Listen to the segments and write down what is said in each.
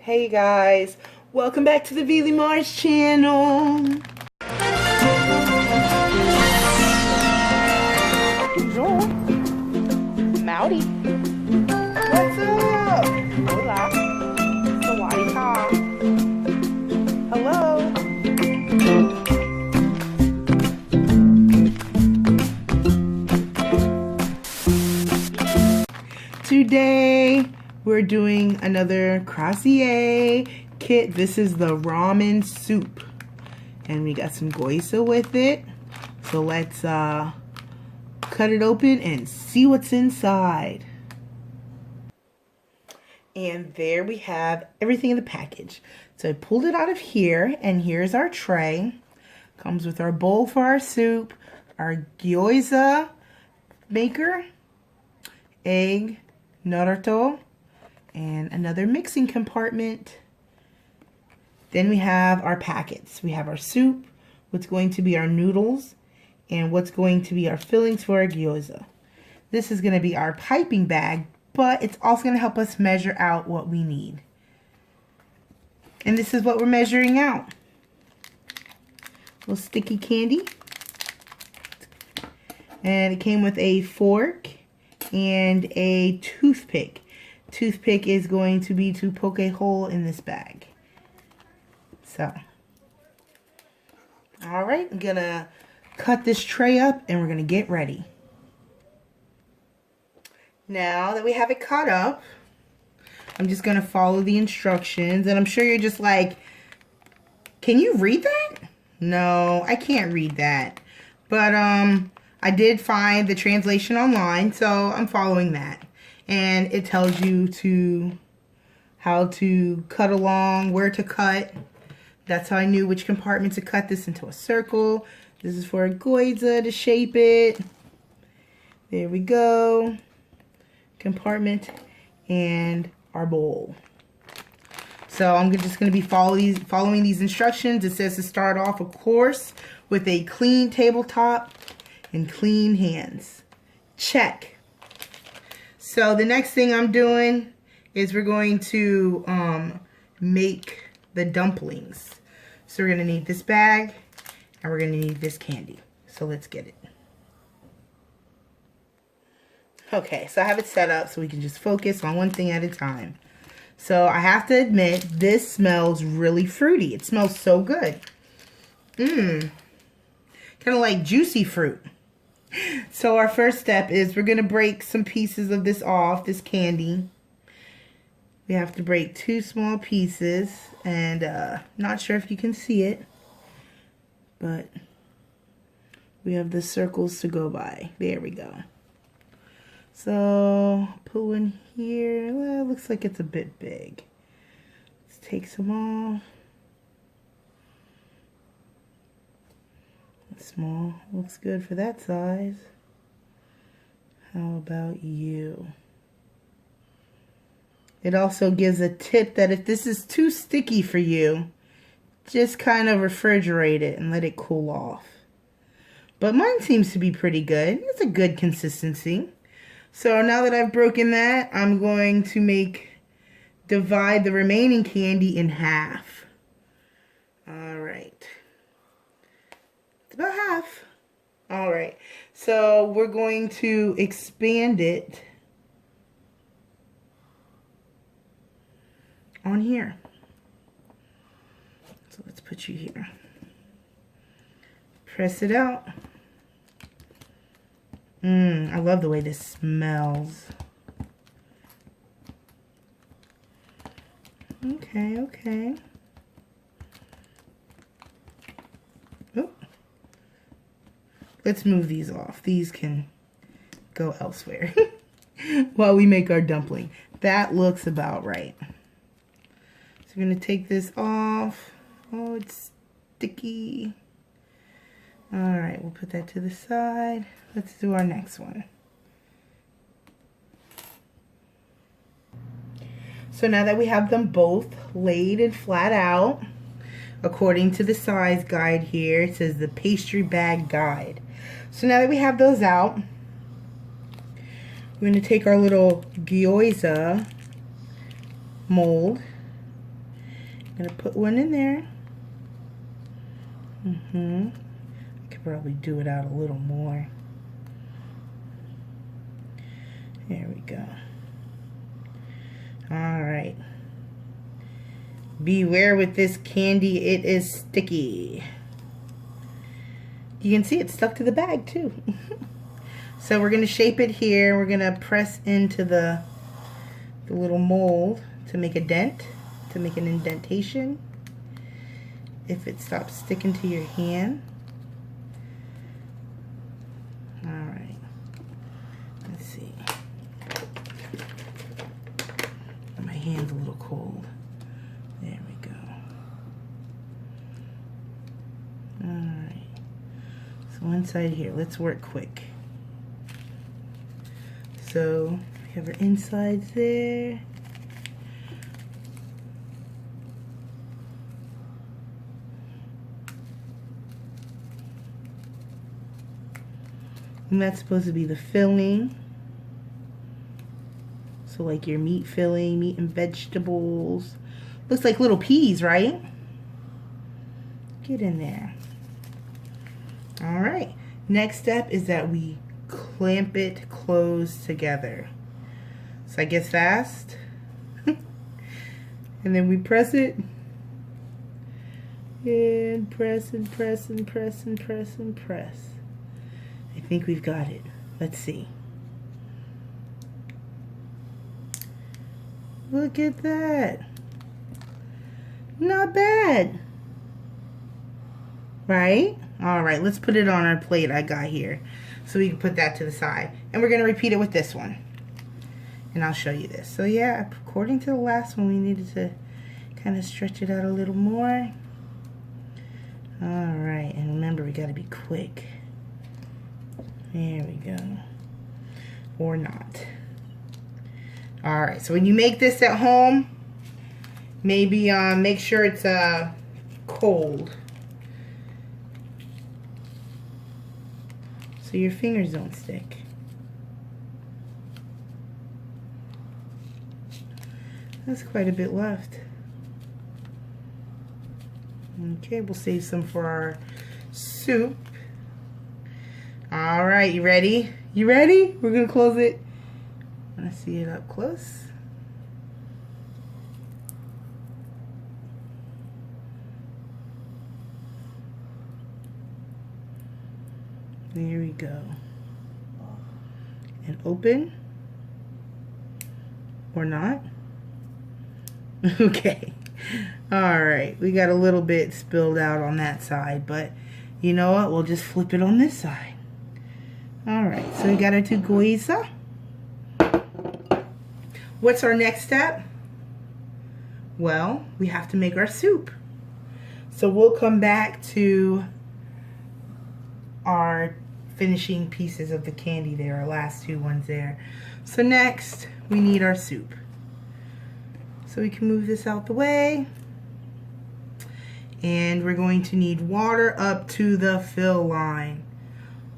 Hey guys, welcome back to the Vili Mars channel. Bonjour. Mowdy. What's up? Hola. Sawadee-ka. Hello. Today we're doing another Ramen Kit. This is the ramen soup. And we got some gyoza with it. So let's cut it open and see what's inside. And there we have everything in the package. So I pulled it out of here, and here's our tray. Comes with our bowl for our soup, our gyoza maker, egg, naruto, and another mixing compartment. Then we have our packets. We have our soup, what's going to be our noodles, and what's going to be our fillings for our gyoza. This is going to be our piping bag, but it's also going to help us measure out what we need. And this is what we're measuring out. Little sticky candy. And it came with a fork and a toothpick. Toothpick is going to be to poke a hole in this bag. So, alright, I'm gonna cut this tray up and we're gonna get ready. Now that we have it cut up, I'm just gonna follow the instructions, and I'm sure you're just like, can you read that? No, I can't read that. But I did find the translation online, so I'm following that. And it tells you how to cut along, where to cut. That's how I knew which compartment to cut this into a circle. This is for a gyoza to shape it. There we go. Compartment and our bowl. So I'm just going to be following these instructions. It says to start off, of course, with a clean tabletop and clean hands. Check. So the next thing I'm doing is we're going to make the dumplings. So we're going to need this bag and we're going to need this candy. So let's get it. Okay, so I have it set up so we can just focus on one thing at a time. So I have to admit, this smells really fruity. It smells so good. Kind of like juicy fruit. So our first step is we're going to break some pieces of this off, this candy. We have to break 2 small pieces, and not sure if you can see it, but we have the circles to go by. There we go. So put one here. Well, it looks like it's a bit big. Let's take some off. Small looks good for that size. How about you? It also gives a tip that if this is too sticky for you, just kind of refrigerate it and let it cool off. But mine seems to be pretty good. It's a good consistency. So now that I've broken that, I'm going to divide the remaining candy in half. All right. About half. All right, so we're going to expand it on here. So let's put you here. Press it out. I love the way this smells. Okay. Let's move these off. These can go elsewhere while we make our dumpling. That looks about right. So we're going to take this off. Oh, it's sticky. Alright, we'll put that to the side. Let's do our next one. So now that we have them both laid and flat out, according to the size guide here, it says the pastry bag guide. So now that we have those out, we're going to take our little gyoza mold I'm gonna put one in there. I could probably do it out a little more. There we go. Alright. Beware with this candy, it is sticky. You can see it's stuck to the bag too. So we're going to shape it here. We're going to press into the little mold to make a dent, to make an indentation. If it stops sticking to your hand. Alright. Let's see. My hand's a little cold. There we go. Alright. So inside here, let's work quick. So we have our insides there. And that's supposed to be the filling. So like your meat filling, meat and vegetables. Looks like little peas, right? Get in there. All right. Next step is that we clamp it closed together. So I guess fast. And then we press it. And press and press and press and press and press. I think we've got it. Let's see. Look at that. Not bad. Right? Alright, let's put it on our plate I got here. So we can put that to the side. And we're going to repeat it with this one. And I'll show you this. So yeah, according to the last one, we needed to kind of stretch it out a little more. Alright, and remember, we got to be quick. There we go. Or not. Alright, so when you make this at home, maybe make sure it's cold. So your fingers don't stick. That's quite a bit left. Okay, we'll save some for our soup. Alright, you ready? You ready? We're going to close it. I want to see it up close. There we go. And open. Or not. Okay. Alright, we got a little bit spilled out on that side, but you know what? We'll just flip it on this side. Alright, so we got our two guisa. What's our next step? Well, we have to make our soup. So we'll come back to our finishing pieces of the candy there, our last two ones there. So next, we need our soup. So we can move this out the way. And we're going to need water up to the fill line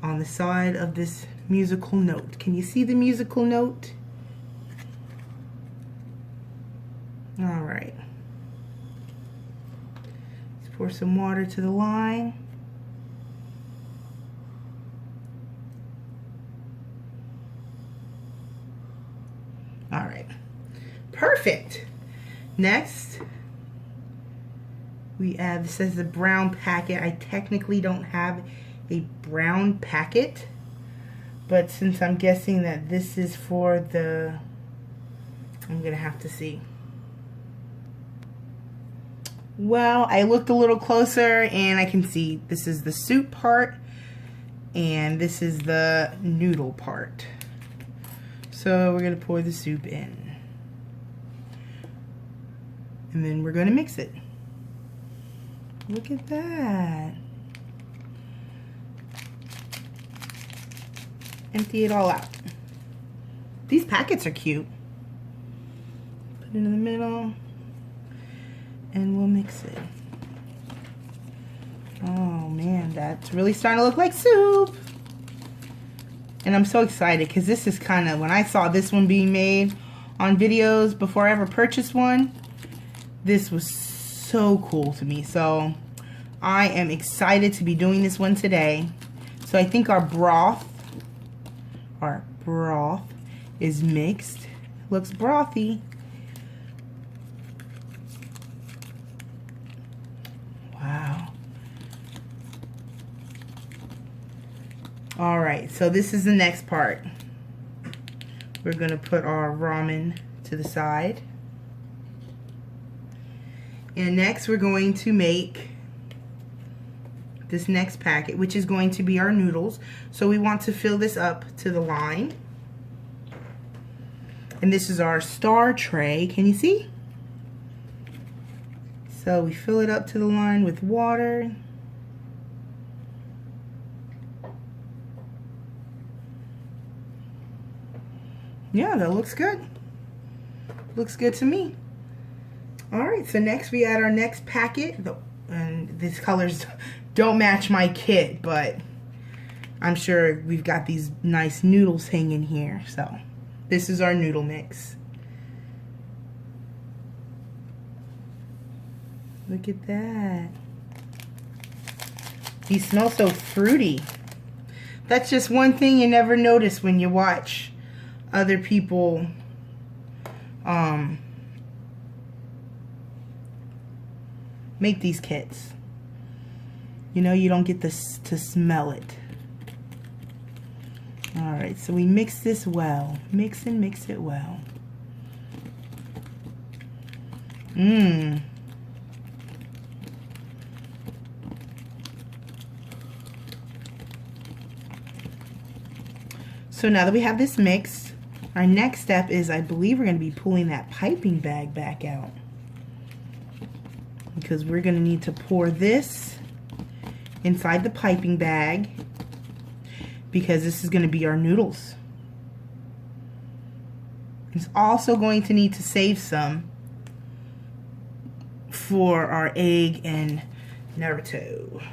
on the side of this musical note. Can you see the musical note? Alright. Let's pour some water to the line. Alright. Perfect. Next, we add, this says the brown packet. I technically don't have a brown packet, but since I'm guessing that this is for the, I'm gonna have to see. Well, I looked a little closer and I can see this is the soup part and this is the noodle part. So we're gonna pour the soup in. And then we're gonna mix it. Look at that. Empty it all out. These packets are cute. Put it in the middle. And we'll mix it. Oh man, that's really starting to look like soup. And I'm so excited because this is kind of, when I saw this one being made on videos before I ever purchased one, this was so cool to me. So I am excited to be doing this one today. So I think our broth is mixed. Looks brothy. Wow. All right, so this is the next part. We're gonna put our ramen to the side. And next we're going to make this next packet, which is going to be our noodles. So we want to fill this up to the line. And this is our star tray. Can you see? So we fill it up to the line with water. Yeah, that looks good. Looks good to me. All right, so next we add our next packet. And these colors don't match my kit, but I'm sure we've got these nice noodles hanging here. So this is our noodle mix. Look at that. These smell so fruity. That's just one thing you never notice when you watch other people make these kits. You know, you don't get this to smell it. All right, so we mix this well. Mix and mix it well. So now that we have this mixed, our next step is, I believe we're going to be pulling that piping bag back out, because we're going to need to pour this inside the piping bag, because this is going to be our noodles. It's also going to need to save some for our egg and Naruto.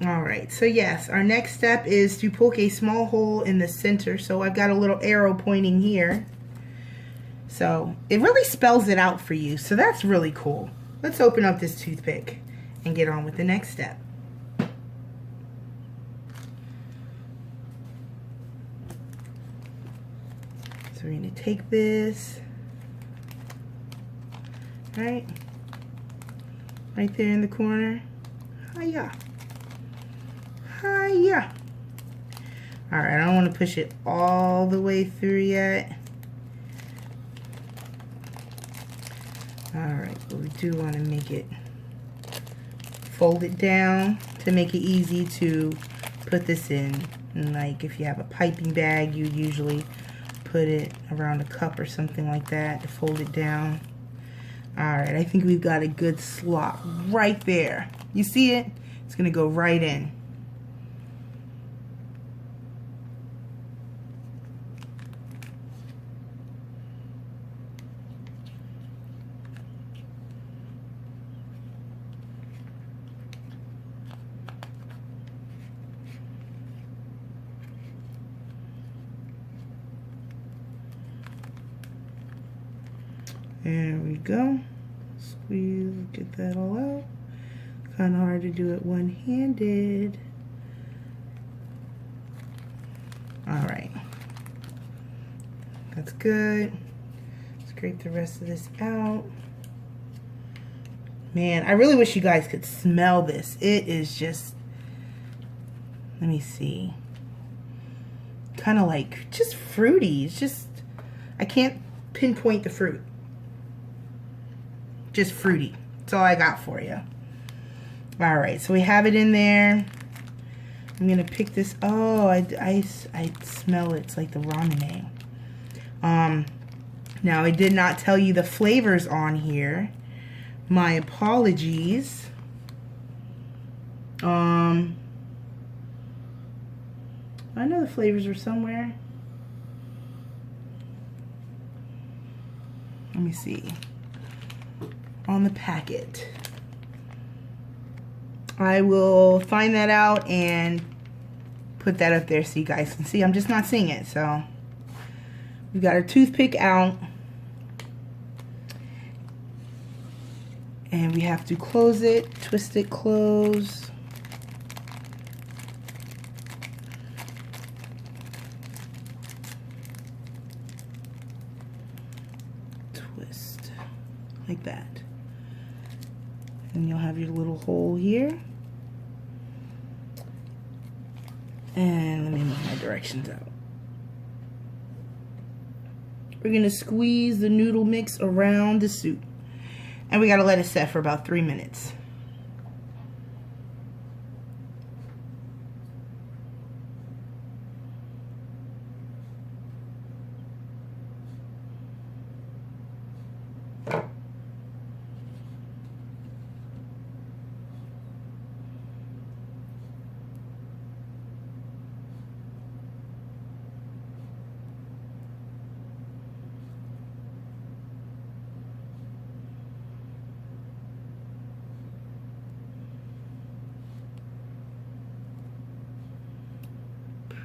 Alright, so yes, our next step is to poke a small hole in the center. So I've got a little arrow pointing here. So it really spells it out for you. So that's really cool. Let's open up this toothpick and get on with the next step. So we're going to take this, right there in the corner. Hiya. Hiya. Alright, I don't want to push it all the way through yet. Alright, but we do want to make it, fold it down to make it easy to put this in. And like if you have a piping bag, you usually put it around a cup or something like that to fold it down. Alright, I think we've got a good slot right there. You see it? It's going to go right in. There we go. Squeeze, get that all out. Kind of hard to do it one-handed. Alright. That's good. Scrape the rest of this out. Man, I really wish you guys could smell this. It is just, let me see. Kind of like, just fruity. It's just, I can't pinpoint the fruit. Just fruity. That's all I got for you. Alright, so we have it in there. I'm going to pick this. Oh, I smell it. It's like the ramen. Now, I did not tell you the flavors on here. My apologies. I know the flavors are somewhere. Let me see. On the packet. I will find that out and put that up there so you guys can see. I'm just not seeing it. So we've got our toothpick out. And we have to close it, twist it close. Twist like that. And you'll have your little hole here. And let me move my directions out. We're gonna squeeze the noodle mix around the soup. And we gotta let it set for about 3 minutes.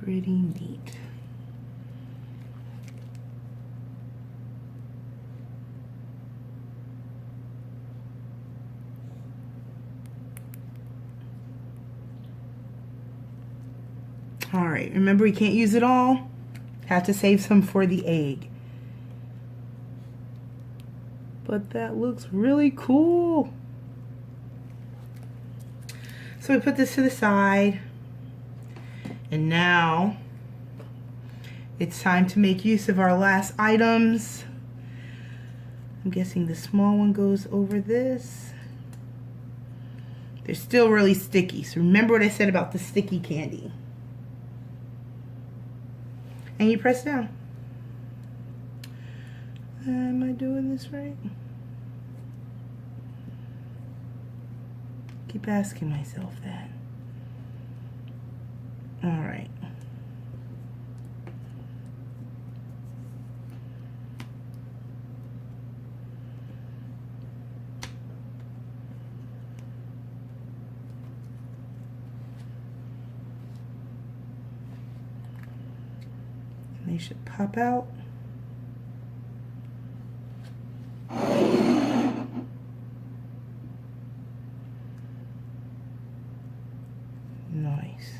Pretty neat. All right, remember we can't use it all. Have to save some for the egg. But that looks really cool. So we put this to the side. And now it's time to make use of our last items. I'm guessing the small one goes over this. They're still really sticky. So remember what I said about the sticky candy. And you press down. Am I doing this right? Keep asking myself that. All right. They should pop out. Nice.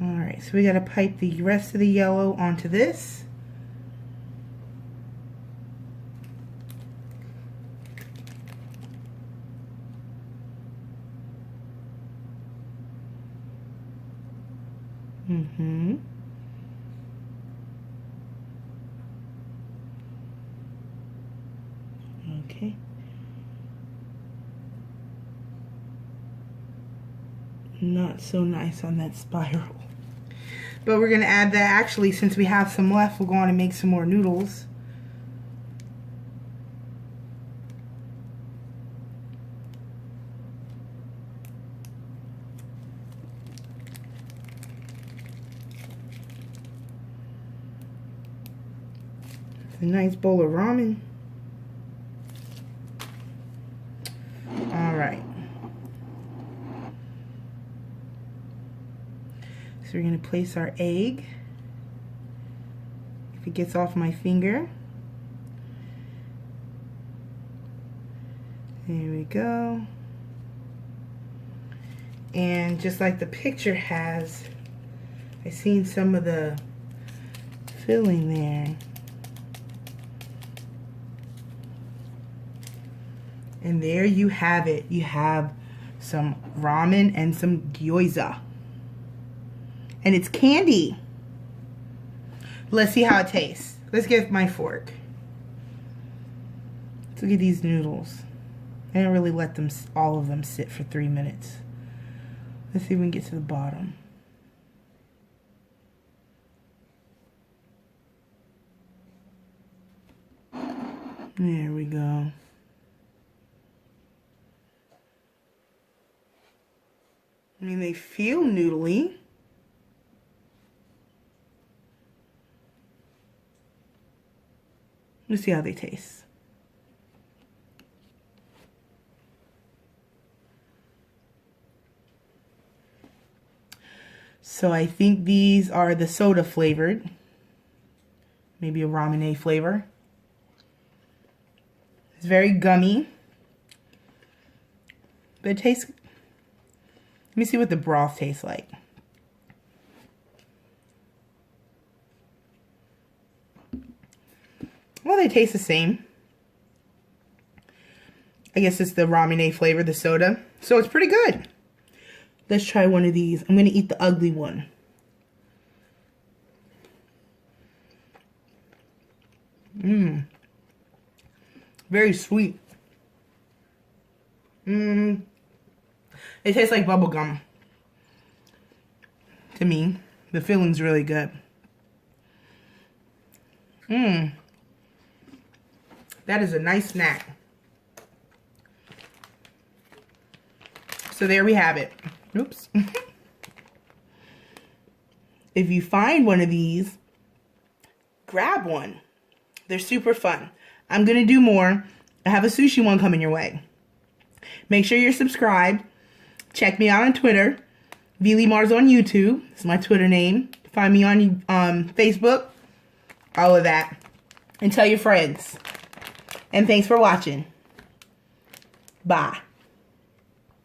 Alright, so we got to pipe the rest of the yellow onto this. Okay. Not so nice on that spiral. But we're going to add that, actually, since we have some left, we'll go on and make some more noodles. A nice bowl of ramen. All right. So we're going to place our egg. If it gets off my finger. There we go. And just like the picture has, I've seen some of the filling there. And there you have it. You have some ramen and some gyoza. And it's candy. Let's see how it tastes. Let's get my fork. Let's look at these noodles. I didn't really let them, all of them, sit for 3 minutes. Let's see if we can get to the bottom. There we go. I mean, they feel noodly. Let's see how they taste. So I think these are the soda flavored. Maybe a ramen flavor. It's very gummy. But it tastes... Let me see what the broth tastes like. Well, they taste the same. I guess it's the ramen flavor, the soda. So it's pretty good. Let's try one of these. I'm going to eat the ugly one. Mmm. Very sweet. Mmm. It tastes like bubble gum. To me. The filling's really good. Mmm. That is a nice snack. So there we have it. Oops. If you find one of these, grab one. They're super fun. I'm going to do more. I have a sushi one coming your way. Make sure you're subscribed. Check me out on Twitter. Vili Mars on YouTube. It's my Twitter name. Find me on Facebook. All of that. And tell your friends. And thanks for watching. Bye.